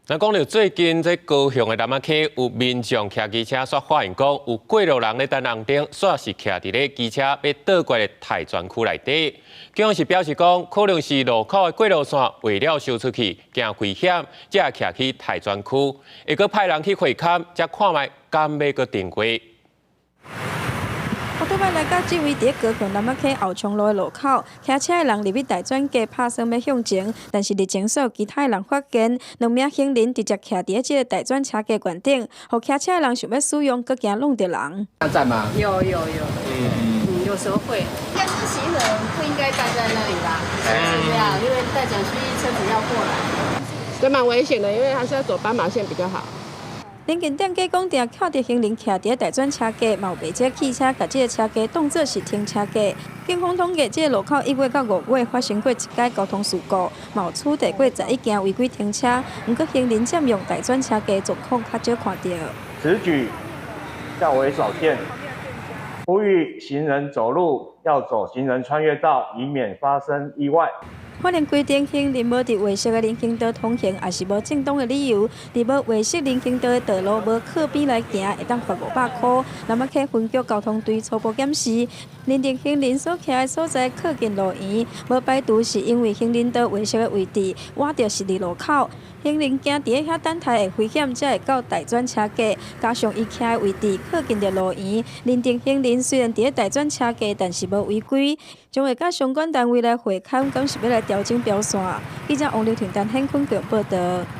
咱讲到最近，在高雄的南仔溪有民众骑机车煞发现讲，有过路人咧等红灯，煞是骑伫咧机车要倒过的台专区内底。警方是表示讲，可能是路口的过路线为了烧出去，惊危险，才骑去台专区，会阁派人去会勘，才看卖敢要阁停过。我倒摆来到这位伫高雄南仔溪后昌路的路口，骑车的人入去大转街拍算要向前，但是伫前所其他的人发现，两名行人直接骑伫这个大转车架悬顶，互骑车的人想要使用，阁惊弄着人。站吗？有，有时候会。应该是行人不应该站在那里啦，是这样，因为待转区车子要过来。这蛮危险的，因为还是要走斑马线比较好。临近店家讲定靠着行人骑伫大转车架，嘛有白车汽车把这个车架当作是停车架。警方统计，这个路口1月到5月发生过1起交通事故，嘛有处理过11件违规停车。不过行人占用大转车架状况较少看到。此举较为少见，呼吁行人走路要走行人穿越道，以免发生意外。法令规定，行人无伫违适的人行道通行，也是无正当的理由，伫无违适人行道的道路无靠边来行，会当罚500块。南仔溪分局交通队初步检视，认定行人所徛的所在靠近路沿，无排除是因为行人道违适的位置，挖着是伫路口。行人惊伫遐等待会危险，才会到大转车架，加上伊徛的位置靠近着路沿，认定行人虽然伫大转车架，但是无违规，将会甲相关单位来会勘，敢是要来调整标线。记者王刘婷、陈hen坤报道。